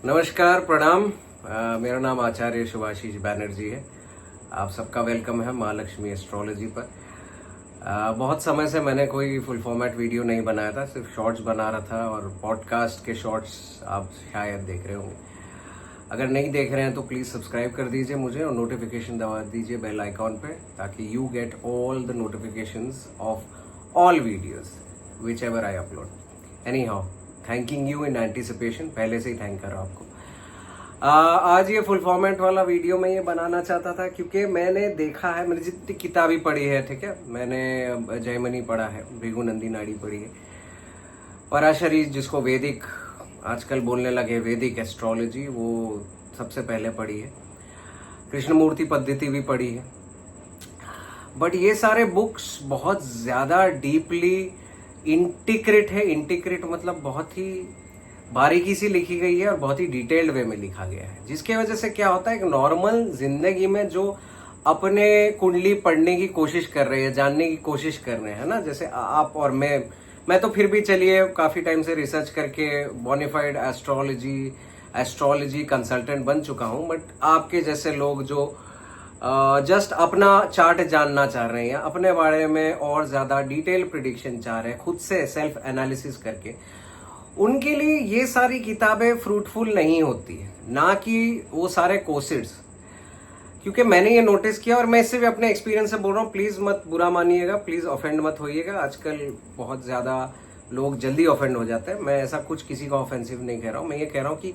नमस्कार, प्रणाम। मेरा नाम आचार्य शुभाशीष बैनर्जी है। आप सबका वेलकम है महालक्ष्मी एस्ट्रोलॉजी पर। बहुत समय से मैंने कोई फुल फॉर्मेट वीडियो नहीं बनाया था, सिर्फ शॉर्ट्स बना रहा था और पॉडकास्ट के शॉर्ट्स आप शायद देख रहे होंगे। अगर नहीं देख रहे हैं तो प्लीज़ सब्सक्राइब कर दीजिए मुझे और नोटिफिकेशन दबा दीजिए बेल आइकॉन पे, ताकि you get all the notifications of all videos which ever I upload. Any how, thanking you in anticipation, पहले से ही थैंक कर रहा हूँ आपको। आज ये फुल फॉर्मेट वाला वीडियो मैं ये बनाना चाहता था क्योंकि मैंने देखा है, मैंने जितनी किताबें पढ़ी है, ठीक है, मैंने जयमनी पढ़ा है, भृगुनंदी नाड़ी पढ़ी है, पराशरी जिसको वैदिक आजकल बोलने लगे वैदिक एस्ट्रोलॉजी, वो सबसे पहले पढ़ी है, कृष्णमूर्ति पद्धति भी पढ़ी है। बट ये सारे बुक्स बहुत ज़्यादा डीपली इंटीग्रेट है। इंटीग्रेट मतलब बहुत ही बारीकी से लिखी गई है और बहुत ही डिटेल्ड वे में लिखा गया है, जिसके वजह से क्या होता है, एक नॉर्मल जिंदगी में जो अपने कुंडली पढ़ने की कोशिश कर रहे हैं, जानने की कोशिश कर रहे हैं ना, जैसे आप और मैं तो फिर भी चलिए काफी टाइम से रिसर्च करके बोनाफाइड एस्ट्रोलॉजी कंसल्टेंट बन चुका हूं। बट आपके जैसे लोग जो जस्ट अपना चार्ट जानना चाह रहे हैं, अपने बारे में और ज्यादा डिटेल प्रिडिक्शन चाह रहे हैं, खुद से सेल्फ एनालिसिस करके, उनके लिए ये सारी किताबें फ्रूटफुल नहीं होती है, ना कि वो सारे कोर्सेज। क्योंकि मैंने ये नोटिस किया और मैं इससे भी अपने एक्सपीरियंस से बोल रहा हूँ, प्लीज मत बुरा मानिएगा, प्लीज ऑफेंड मत होइएगा। आजकल बहुत ज्यादा लोग जल्दी ऑफेंड हो जाते हैं। मैं ऐसा कुछ किसी का ऑफेंसिव नहीं कह रहा हूँ, मैं ये कह रहा हूँ कि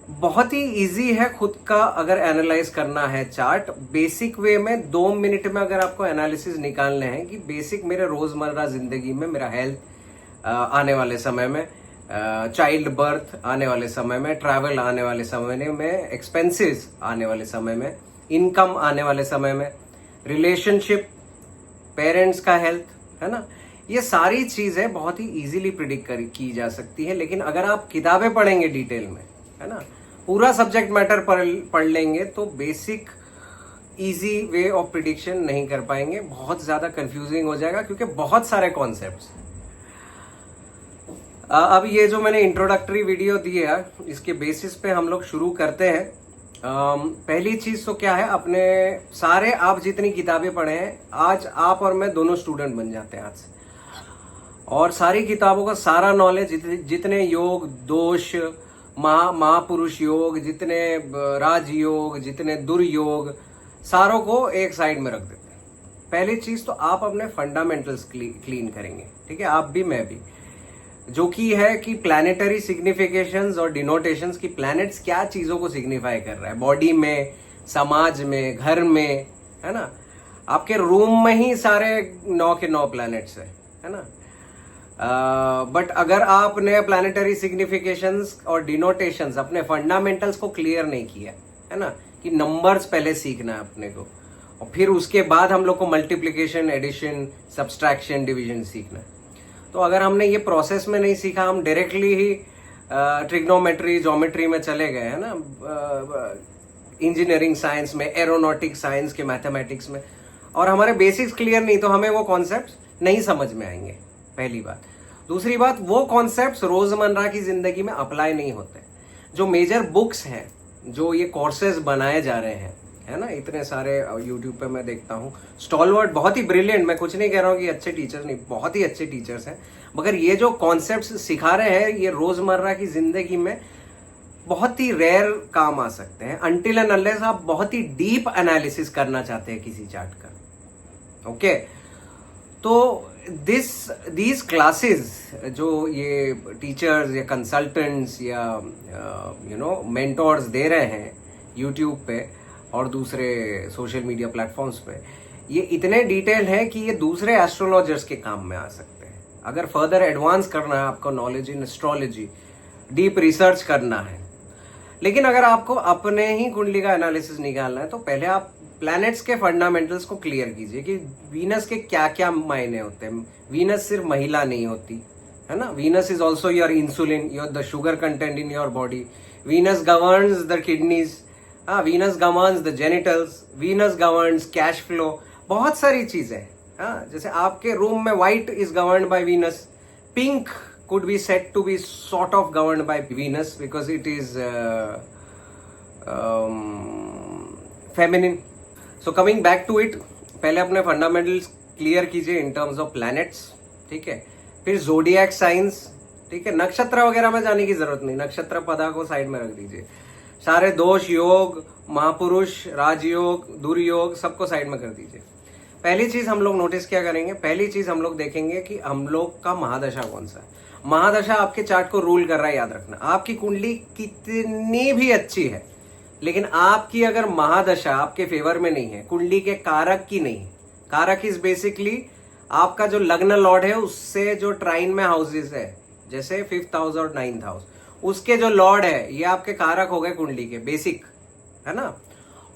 बहुत ही इजी है खुद का अगर एनालाइज करना है चार्ट बेसिक वे में। 2 मिनट में अगर आपको एनालिसिस निकालने हैं कि बेसिक मेरे रोजमर्रा जिंदगी में मेरा हेल्थ आने वाले समय में, चाइल्ड बर्थ आने वाले समय में, ट्रैवल आने वाले समय में, एक्सपेंसेस आने वाले समय में, इनकम आने वाले समय में, रिलेशनशिप, पेरेंट्स का हेल्थ, है ना, ये सारी चीजें बहुत ही इजीली प्रिडिक्ट की जा सकती है। लेकिन अगर आप किताबें पढ़ेंगे डिटेल में, है ना, पूरा सब्जेक्ट मैटर पढ़ लेंगे तो basic easy way of prediction नहीं कर पाएंगे, बहुत ज्यादा कंफ्यूजिंग हो जाएगा क्योंकि बहुत सारे कॉन्सेप्ट्स। अब ये जो मैंने इंट्रोडक्टरी वीडियो दी है, इसके बेसिस पे हम लोग शुरू करते हैं। पहली चीज तो क्या है, अपने सारे आप जितनी किताबें पढ़े हैं, आज आप और मैं दोनों स्टूडेंट बन जाते हैं आज से, और सारी किताबों का सारा नॉलेज, जितने योग दोष, महापुरुष योग, जितने राजयोग, जितने दुर्योग, सारों को एक साइड में रख देते हैं। पहली चीज तो आप अपने फंडामेंटल्स क्लीन करेंगे, ठीक है, आप भी मैं भी, जो कि है कि प्लैनेटरी सिग्निफिकेशंस और डिनोटेशंस की प्लैनेट्स क्या चीजों को सिग्निफाई कर रहा है बॉडी में, समाज में, घर में, है ना। आपके रूम में ही सारे 9 के 9 प्लैनेट्स है ना। बट अगर आपने प्लैनेटरी सिग्निफिकेशंस और डिनोटेशंस, अपने फंडामेंटल्स को क्लियर नहीं किया, है ना, कि नंबर्स पहले सीखना है अपने को, और फिर उसके बाद हम लोग को मल्टीप्लिकेशन, एडिशन, सब्सट्रैक्शन, डिवीजन सीखना है। तो अगर हमने ये प्रोसेस में नहीं सीखा, हम डायरेक्टली ही ट्रिग्नोमेट्री, ज्योमेट्री में चले गए, है ना, इंजीनियरिंग साइंस में, एरोनॉटिक साइंस के मैथमेटिक्स में, और हमारे बेसिक्स क्लियर नहीं, तो हमें वो कॉन्सेप्ट्स नहीं समझ में आएंगे, पहली बात। दूसरी बात, वो कॉन्सेप्ट्स रोजमर्रा की जिंदगी में अप्लाई नहीं होते। जो मेजर बुक्स हैं, जो ये कोर्सेज बनाए जा रहे हैं, है ना, इतने सारे यूट्यूब पे मैं देखता हूँ, स्टॉलवर्ड, बहुत ही ब्रिलियंट, मैं कुछ नहीं कह रहा हूँ कि अच्छे टीचर्स नहीं, बहुत ही अच्छे टीचर्स हैं, मगर ये जो कॉन्सेप्ट्स सिखा रहे हैं, ये रोजमर्रा की जिंदगी में बहुत ही रेयर काम आ सकते हैं, अनटिल एंड अनलेस आप बहुत ही डीप एनालिसिस करना चाहते हैं किसी चार्ट का। ओके, तो दीज क्लासेस जो ये टीचर्स या कंसल्टेंट्स या मेंटोर्स दे रहे हैं यूट्यूब पे और दूसरे सोशल मीडिया प्लेटफॉर्म्स पे, ये इतने डिटेल है कि ये दूसरे एस्ट्रोलॉजर्स के काम में आ सकते हैं। अगर फर्दर एडवांस करना है आपको knowledge in astrology, deep research करना है। लेकिन अगर आपको अपने ही कुंडली का एनालिसिस निकालना है, तो पहले आप प्लैनेट्स के फंडामेंटल्स को क्लियर कीजिए कि वीनस के क्या क्या मायने होते हैं। वीनस सिर्फ महिला नहीं होती, है ना, Venus is also your insulin, your the sugar content in your body. Venus governs the kidneys, Venus governs the genitals, Venus governs cash flow, बहुत सारी चीजें। जैसे आपके रूम में white is governed by Venus, pink could be said to be sort of governed by Venus because it is feminine. So coming back to it, पहले अपने fundamentals clear कीजिए in terms of planets, ठीक है। फिर zodiac science, ठीक है। नक्षत्र वगैरह में जाने की जरूरत नहीं, नक्षत्र पदा को साइड में रख दीजिए। सारे दोष, योग, महापुरुष, राजयोग, दुर्योग सबको साइड में कर दीजिए। पहली चीज हम लोग नोटिस क्या करेंगे, पहली चीज हम लोग देखेंगे कि हम लोग का महादशा कौन सा है। महादशा आपके चार्ट को रूल कर रहा है, याद रखना। आपकी कुंडली कितनी भी अच्छी है, लेकिन आपकी अगर महादशा आपके फेवर में नहीं है, कुंडली के कारक की नहीं, कारक इज बेसिकली आपका जो लग्न लॉर्ड है उससे जो ट्राइन में हाउसेस है, जैसे 5th हाउस और 9th हाउस, उसके जो लॉर्ड है ये आपके कारक हो गए कुंडली के, बेसिक, है ना।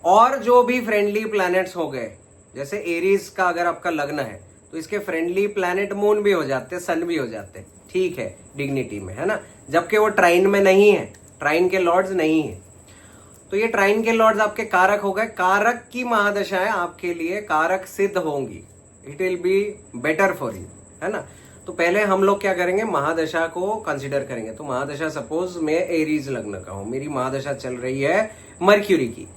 और जो भी फ्रेंडली प्लैनेट्स हो गए, जैसे एरीज का अगर आपका लग्न है तो इसके फ्रेंडली प्लैनेट मून भी हो जाते, सन भी हो जाते, ठीक है, डिग्निटी में, है ना। जबकि वो ट्राइन में नहीं है, ट्राइन के लॉर्ड्स नहीं है, तो ये ट्राइन के लॉर्ड्स आपके कारक हो गए। कारक की महादशाएं आपके लिए कारक सिद्ध होंगी, it will be better for you, है ना। तो पहले हम लोग क्या करेंगे, महादशा को कंसिडर करेंगे। तो महादशा, सपोज मैं एरीज लग्न का हूं, मेरी महादशा चल रही है मर्क्यूरी की,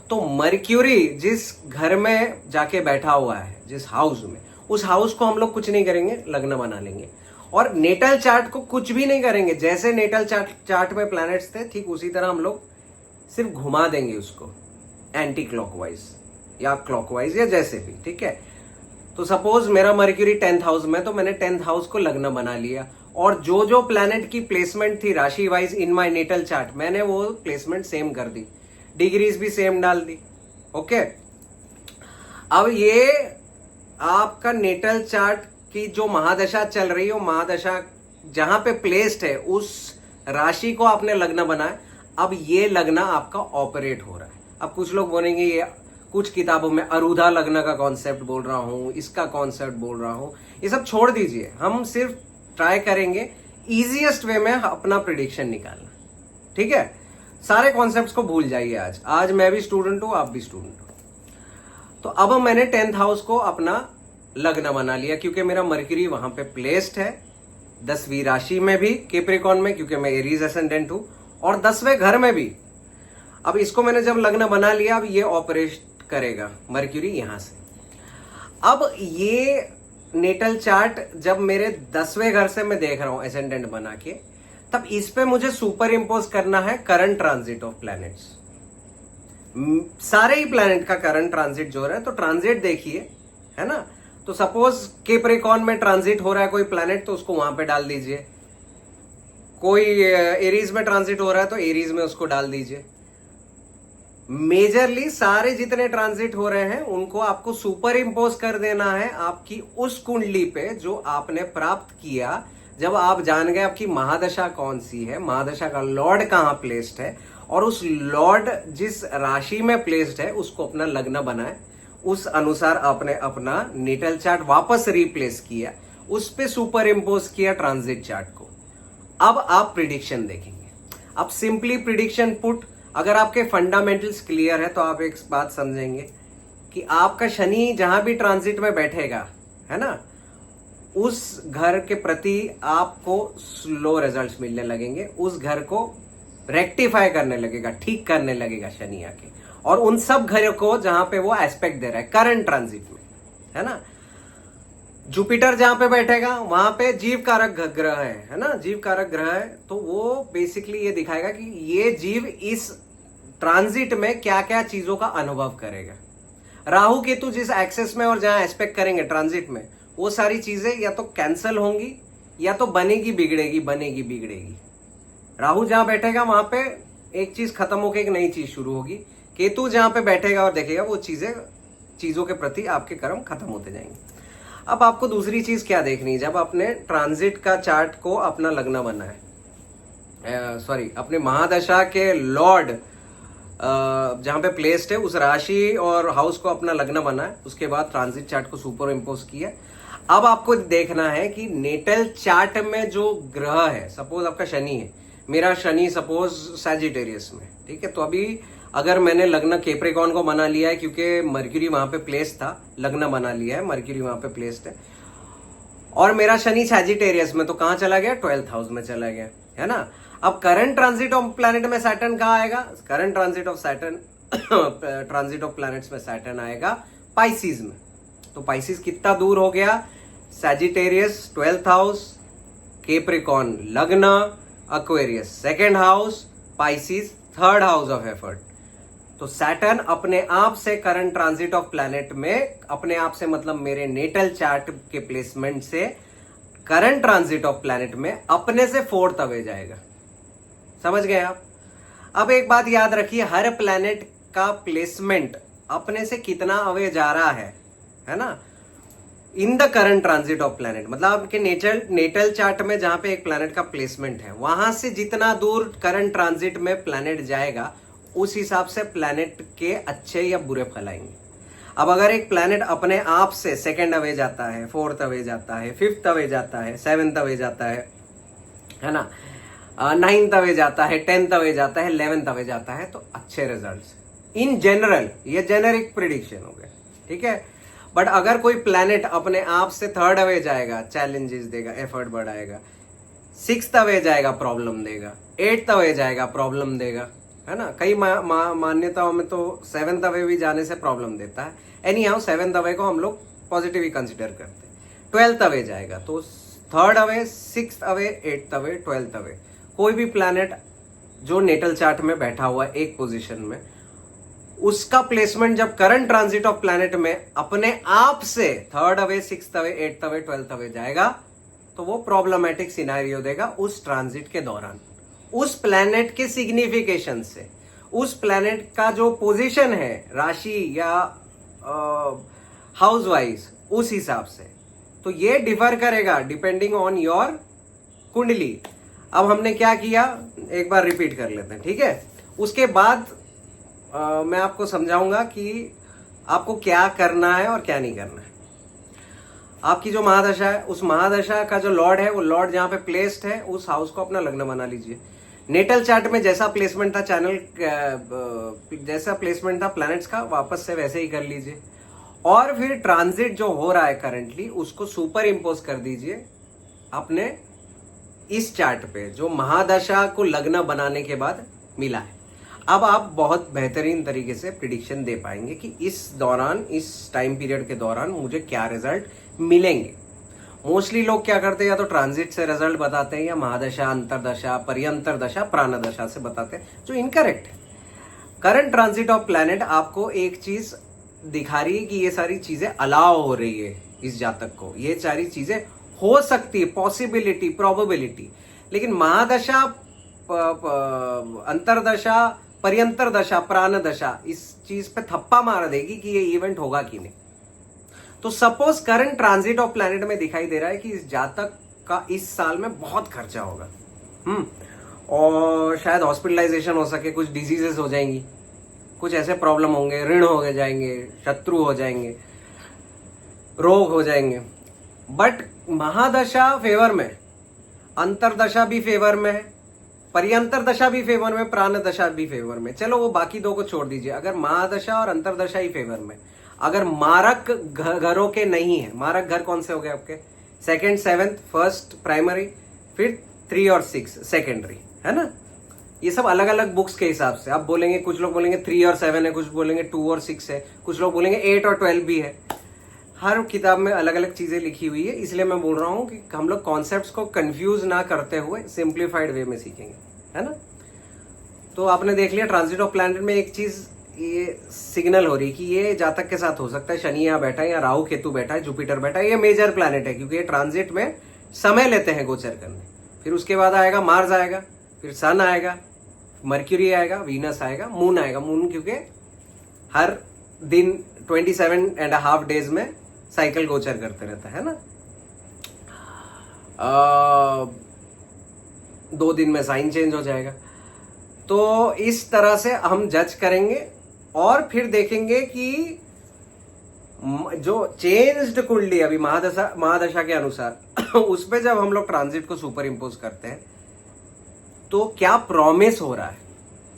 तो मर्क्यूरी जिस घर में जाके बैठा हुआ है, जिस हाउस में, उस हाउस को हम लोग कुछ नहीं करेंगे, लग्न बना लेंगे। और नेटल चार्ट को कुछ भी नहीं करेंगे, जैसे नेटल चार्ट में प्लैनेट्स थे ठीक उसी तरह हम लोग सिर्फ घुमा देंगे उसको एंटी क्लॉकवाइज या क्लॉकवाइज या जैसे भी, ठीक है। तो सपोज मेरा मर्क्यूरी 10th हाउस में, तो मैंने 10th हाउस को लग्न बना लिया, और जो जो प्लैनेट की प्लेसमेंट थी राशि wise in my natal chart, मैंने वो प्लेसमेंट सेम कर दी, डिग्रीज भी सेम डाल दी, ओके। अब ये आपका नेटल चार्ट की जो महादशा चल रही है, वो महादशा जहां पे प्लेस्ड है उस राशि को आपने लग्न बनाया। अब ये लग्न आपका ऑपरेट हो रहा है। अब कुछ लोग बोलेंगे ये कुछ किताबों में अरुधा लग्न का कॉन्सेप्ट बोल रहा हूं, इसका कॉन्सेप्ट बोल रहा हूं, ये सब छोड़ दीजिए। हम सिर्फ ट्राई करेंगे इजीएस्ट वे में अपना प्रिडिक्शन निकालना, ठीक है। सारे कॉन्सेप्ट्स को भूल जाइए। आज मैं भी स्टूडेंट हूं, आप भी स्टूडेंट हो। तो अब मैंने 10th हाउस को अपना लग्न बना लिया, क्योंकि मेरा मर्क्यूरी वहां पे प्लेस्ड है 10वीं राशि में भी, कैप्रिकॉर्न में, क्योंकि मैं एरीज एसेंडेंट हूं, और 10वें घर में भी। अब इसको मैंने जब लग्न बना लिया, अब ये ऑपरेट करेगा मर्क्यूरी यहां से। अब ये नेटल चार्ट जब मेरे 10वें घर से मैं देख रहा हूं एसेंडेंट बना के, तब इस पे मुझे सुपर इंपोज करना है करंट ट्रांजिट ऑफ प्लैनेट्स, सारे ही प्लैनेट का करंट ट्रांजिट जो है। तो ट्रांजिट देखिए, है ना। तो सपोज कैप्रिकॉर्न में ट्रांजिट हो रहा है कोई प्लैनेट, तो उसको वहां पे डाल दीजिए। कोई एरीज में ट्रांजिट हो रहा है तो एरीज में उसको डाल दीजिए। मेजरली सारे जितने ट्रांजिट हो रहे हैं उनको आपको सुपर इंपोज कर देना है आपकी उस कुंडली पे जो आपने प्राप्त किया जब आप जान गए आपकी महादशा कौन सी है, महादशा का लॉर्ड कहां प्लेस्ड है, और उस लॉर्ड जिस राशि में प्लेस्ड है उसको अपना लग्न बनाए। उस अनुसार आपने अपना नेटल चार्ट वापस रिप्लेस किया, उस पे सुपर इंपोज किया ट्रांजिट चार्ट को। अब आप प्रिडिक्शन देखेंगे। अब सिंपली प्रिडिक्शन पुट, अगर आपके फंडामेंटल्स क्लियर है तो आप एक बात समझेंगे कि आपका शनि जहां भी ट्रांजिट में बैठेगा, है ना, उस घर के प्रति आपको स्लो रिजल्ट्स मिलने लगेंगे, उस घर को रेक्टिफाई करने लगेगा, ठीक करने लगेगा शनि आके, और उन सब घरों को जहां पे वो एस्पेक्ट दे रहा है करंट ट्रांजिट में, है ना। जुपिटर जहां पे बैठेगा वहां पे जीव कारक ग्रह है ना, जीव कारक ग्रह है, तो वो बेसिकली ये दिखाएगा कि ये जीव इस ट्रांजिट में क्या क्या चीजों का अनुभव करेगा। राहु केतु जिस एक्सेस में और जहां एस्पेक्ट करेंगे ट्रांजिट में, वो सारी चीजें या तो कैंसल होंगी या तो बनेगी बिगड़ेगी, बनेगी बिगड़ेगी। राहु जहां बैठेगा वहां पे एक चीज खत्म होकर एक नई चीज शुरू होगी। केतु जहां पे बैठेगा और देखेगा वो चीजों के प्रति आपके कर्म खत्म होते जाएंगे। अब आपको दूसरी चीज क्या देखनी है, जब आपने ट्रांजिट का चार्ट को अपना लग्न बना है, सॉरी अपने महादशा के लॉर्ड जहां पे प्लेस्ड है उस राशि और हाउस को अपना लग्न बना है, उसके बाद ट्रांजिट चार्ट को सुपर इंपोज किया। अब आपको देखना है कि नेटल चार्ट में जो ग्रह है, सपोज आपका शनि है, मेरा शनि सपोज सैजिटेरियस में, ठीक है। तो अभी अगर मैंने लग्न कैप्रिकॉर्न को बना लिया है क्योंकि मर्क्यूरी वहां पे प्लेस था, लग्न बना लिया है, मर्क्यूरी वहां पे प्लेस्ड है, और मेरा शनि सैजिटेरियस में, तो कहां चला गया? 12th हाउस में चला गया, है ना। अब करंट ट्रांजिट ऑफ प्लैनेट में सैटर्न कहां आएगा? Current transit of Saturn transit of planets में सैटर्न आएगा पाइसिस में। तो पाइसिस कितना दूर हो गया? सैजिटेरियस 12th हाउस, कैप्रिकॉर्न लग्न, Aquarius second house, Pisces third house of effort. तो सैटर्न अपने आप से करंट ट्रांजिट ऑफ प्लैनेट में, अपने आप से मतलब मेरे नेटल चार्ट के प्लेसमेंट से करंट ट्रांजिट ऑफ प्लैनेट में अपने से 4th अवे जाएगा। समझ गए आप? अब एक बात याद रखिए, हर प्लैनेट का प्लेसमेंट अपने से कितना अवे जा रहा है ना, in the current transit of planet. मतलब आपके नेटल चार्ट में जहां पे एक प्लैनेट का प्लेसमेंट है, वहां से जितना दूर करंट ट्रांजिट में प्लैनेट जाएगा, उस हिसाब से प्लैनेट के अच्छे या बुरे फल आएंगे। अब अगर एक प्लैनेट अपने आप से 2nd अवे जाता है, 4th अवे जाता है, 5th अवे जाता है, 7th अवे जाता है ना, 9th अवे जाता है, 10th अवे जाता है, 11th अवे जाता है, तो अच्छे रिजल्ट्स इन जनरल। ये जेनेरिक प्रिडिक्शन हो गया, ठीक है। बट अगर कोई प्लैनेट अपने आप से 3rd अवे जाएगा, चैलेंजेस देगा, एफर्ट बढ़ाएगा, 6th अवे जाएगा, प्रॉब्लम देगा, 8th अवे जाएगा, प्रॉब्लम देगा, है ना। कई मान्यताओं में तो 7th अवे भी जाने से प्रॉब्लम देता है। एनी हाउ 7th अवे को हम लोग पॉजिटिव ही कंसिडर करते हैं। 12th अवे जाएगा, तो 3rd away, 6th away, 8th away, 12th away, कोई भी प्लैनेट जो नेटल चार्ट में बैठा हुआ एक पोजीशन में, उसका प्लेसमेंट जब करंट ट्रांजिट ऑफ प्लैनेट में अपने आप से 3rd away, 6th away, 8th away, 12th away जाएगा, तो वो प्रॉब्लमैटिक सिनेरियो देगा उस ट्रांजिट के दौरान, उस प्लैनेट के सिग्निफिकेशन से, उस प्लैनेट का जो पोजीशन है राशि या हाउस वाइज, उस हिसाब से। तो ये डिफर करेगा डिपेंडिंग ऑन योर कुंडली। अब हमने क्या किया, एक बार रिपीट कर लेते हैं, ठीक है। उसके बाद मैं आपको समझाऊंगा कि आपको क्या करना है और क्या नहीं करना है। आपकी जो महादशा है, उस महादशा का जो लॉर्ड है, वो लॉर्ड जहां पे प्लेस्ड है, उस हाउस को अपना लग्न बना लीजिए। नेटल चार्ट में जैसा प्लेसमेंट था जैसा प्लेसमेंट था प्लैनेट्स का, वापस से वैसे ही कर लीजिए। और फिर ट्रांजिट जो हो रहा है करंटली, उसको सुपर इम्पोज कर दीजिए अपने इस चार्ट पे, जो महादशा को लग्न बनाने के बाद मिला है। अब आप बहुत बेहतरीन तरीके से प्रिडिक्शन दे पाएंगे कि इस दौरान, इस टाइम पीरियड के दौरान मुझे क्या रिजल्ट मिलेंगे। मोस्टली लोग क्या करते हैं, या तो ट्रांजिट से रिजल्ट बताते हैं, या महादशा, अंतरदशा, पर्यंतर दशा, प्राणदशा से बताते हैं, जो इनकरेक्ट है। करंट ट्रांजिट ऑफ प्लैनेट आपको एक चीज दिखा रही है कि ये सारी चीजें अलाउ हो रही है इस जातक को, ये सारी चीजें हो सकती है, पॉसिबिलिटी, प्रोबेबिलिटी। लेकिन महादशा, अंतरदशा, पर्यंतर दशा, प्राण दशा इस चीज पे थप्पा मार देगी कि ये इवेंट होगा कि नहीं। तो suppose current transit of planet में दिखाई दे रहा है कि इस जातक का इस साल में बहुत खर्चा होगा, और शायद हॉस्पिटलाइजेशन हो सके, कुछ डिजीजेस हो जाएंगी, कुछ ऐसे प्रॉब्लम होंगे, ऋण हो जाएंगे, शत्रु हो जाएंगे, रोग हो जाएंगे। बट महादशा फेवर में, अंतरदशा भी फेवर में है, पर्यंतर दशा भी फेवर में, प्राण दशा भी फेवर में। चलो वो बाकी दो को छोड़ दीजिए। अगर महादशा और अंतरदशा ही फेवर में, अगर मारक घरों के नहीं है, मारक घर कौन से हो गए आपके? 2nd, 7th, 1st प्राइमरी, फिर 3 और 6 सेकेंडरी, है ना। ये सब अलग अलग बुक्स के हिसाब से आप बोलेंगे, कुछ लोग बोलेंगे 3 और 7 है, कुछ बोलेंगे 2 और 6 है, कुछ लोग बोलेंगे 8 और 12 भी है। हर किताब में अलग अलग चीजें लिखी हुई है, इसलिए मैं बोल रहा हूं कि हम लोग कॉन्सेप्ट्स को कंफ्यूज ना करते हुए सिंप्लीफाइड वे में सीखेंगे, है ना। तो आपने देख लिया ट्रांजिट ऑफ प्लैनेट में एक चीज ये सिग्नल हो रही कि ये जातक के साथ हो सकता है। शनि यहाँ बैठा है, या राहु केतु बैठा है, जुपिटर बैठा है, ये मेजर प्लैनेट है, क्योंकि ये ट्रांजिट में समय लेते हैं गोचर करने। फिर उसके बाद आएगा मार्स आएगा, फिर सन आएगा, मर्क्यूरी आएगा, वीनस आएगा, मून आएगा। मून क्योंकि हर दिन 27.5 डेज में साइकिल गोचर करते रहता है ना। 2 दिन में साइन चेंज हो जाएगा। तो इस तरह से हम जज करेंगे और फिर देखेंगे कि जो चेंज्ड कुंडली अभी महादशा के अनुसार उस पे जब हम लोग ट्रांजिट को सुपर इम्पोज करते हैं तो क्या प्रॉमिस हो रहा है।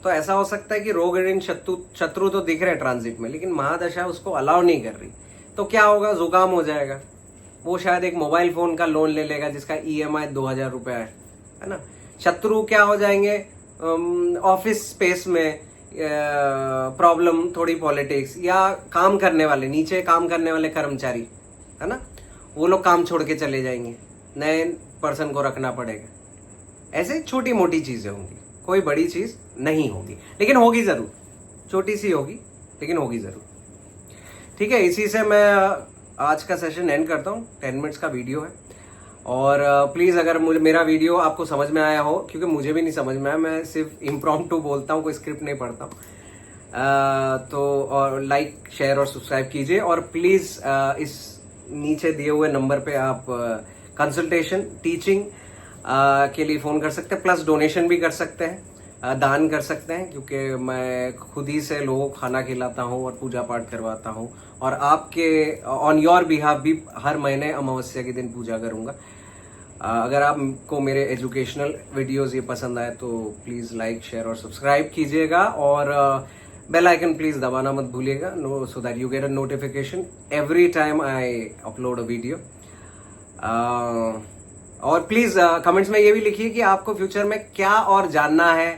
तो ऐसा हो सकता है कि रोग ऋण शत्रु तो दिख रहे हैं ट्रांजिट में, लेकिन महादशा उसको अलाउ नहीं कर रही। तो क्या होगा, जुकाम हो जाएगा, वो शायद एक मोबाइल फोन का लोन ले लेगा जिसका EMI 2000 रुपया है ना। शत्रु क्या हो जाएंगे, ऑफिस स्पेस में प्रॉब्लम, थोड़ी पॉलिटिक्स, या काम करने वाले, नीचे काम करने वाले कर्मचारी है ना, वो लोग काम छोड़ के चले जाएंगे, नए पर्सन को रखना पड़ेगा। ऐसे छोटी मोटी चीजें होंगी, कोई बड़ी चीज नहीं होगी, लेकिन होगी जरूर, छोटी सी होगी लेकिन होगी जरूर। ठीक है, इसी से मैं आज का सेशन एंड करता हूँ। 10 मिनट्स का वीडियो है, और प्लीज अगर मुझे मेरा वीडियो आपको समझ में आया हो, क्योंकि मुझे भी नहीं समझ में आया, मैं सिर्फ इम्प्रॉम्प्टू बोलता हूँ, कोई स्क्रिप्ट नहीं पढ़ता हूँ, तो और लाइक शेयर और सब्सक्राइब कीजिए। और प्लीज इस नीचे दिए हुए नंबर पे आप कंसल्टेशन, टीचिंग के लिए फोन कर सकते हैं, प्लस डोनेशन भी कर सकते हैं, दान कर सकते हैं, क्योंकि मैं खुद ही से लोगों को खाना खिलाता हूँ और पूजा पाठ करवाता हूँ, और आपके ऑन योर बिहाफ भी हर महीने अमावस्या के दिन पूजा करूंगा। अगर आपको मेरे एजुकेशनल वीडियोस ये पसंद आए तो प्लीज लाइक शेयर और सब्सक्राइब कीजिएगा, और बेल आइकन प्लीज दबाना मत भूलिएगा, so that you get a notification every time I upload a video. और प्लीज कमेंट्स में ये भी लिखिए कि आपको फ्यूचर में क्या और जानना है,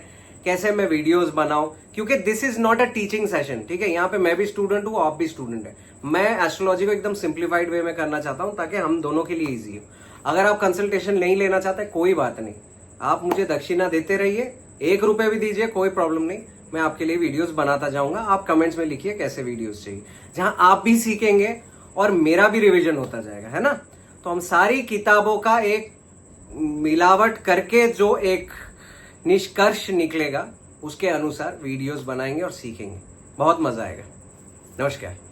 कैसे मैं वीडियोस बनाऊं, क्योंकि this is not a teaching session. ठीक है, यहाँ पे मैं भी स्टूडेंट हूँ, आप भी स्टूडेंट है। मैं एस्ट्रोलॉजी को एकदम सिंप्लीफाइड वे में करना चाहता हूँ ताकि हम दोनों के लिए इजी हो। अगर आप कंसल्टेशन नहीं लेना चाहते कोई बात नहीं, आप मुझे दक्षिणा देते रहिए, 1 रुपए भी दीजिए, कोई प्रॉब्लम नहीं, मैं आपके लिए वीडियोस बनाता जाऊंगा। आप कमेंट्स में लिखिए कैसे वीडियोस चाहिए, जहां आप भी सीखेंगे और मेरा भी रिवीजन होता जाएगा, है ना। तो हम सारी किताबों का एक मिलावट करके जो एक निष्कर्ष निकलेगा उसके अनुसार वीडियोस बनाएंगे और सीखेंगे, बहुत मजा आएगा। नमस्कार।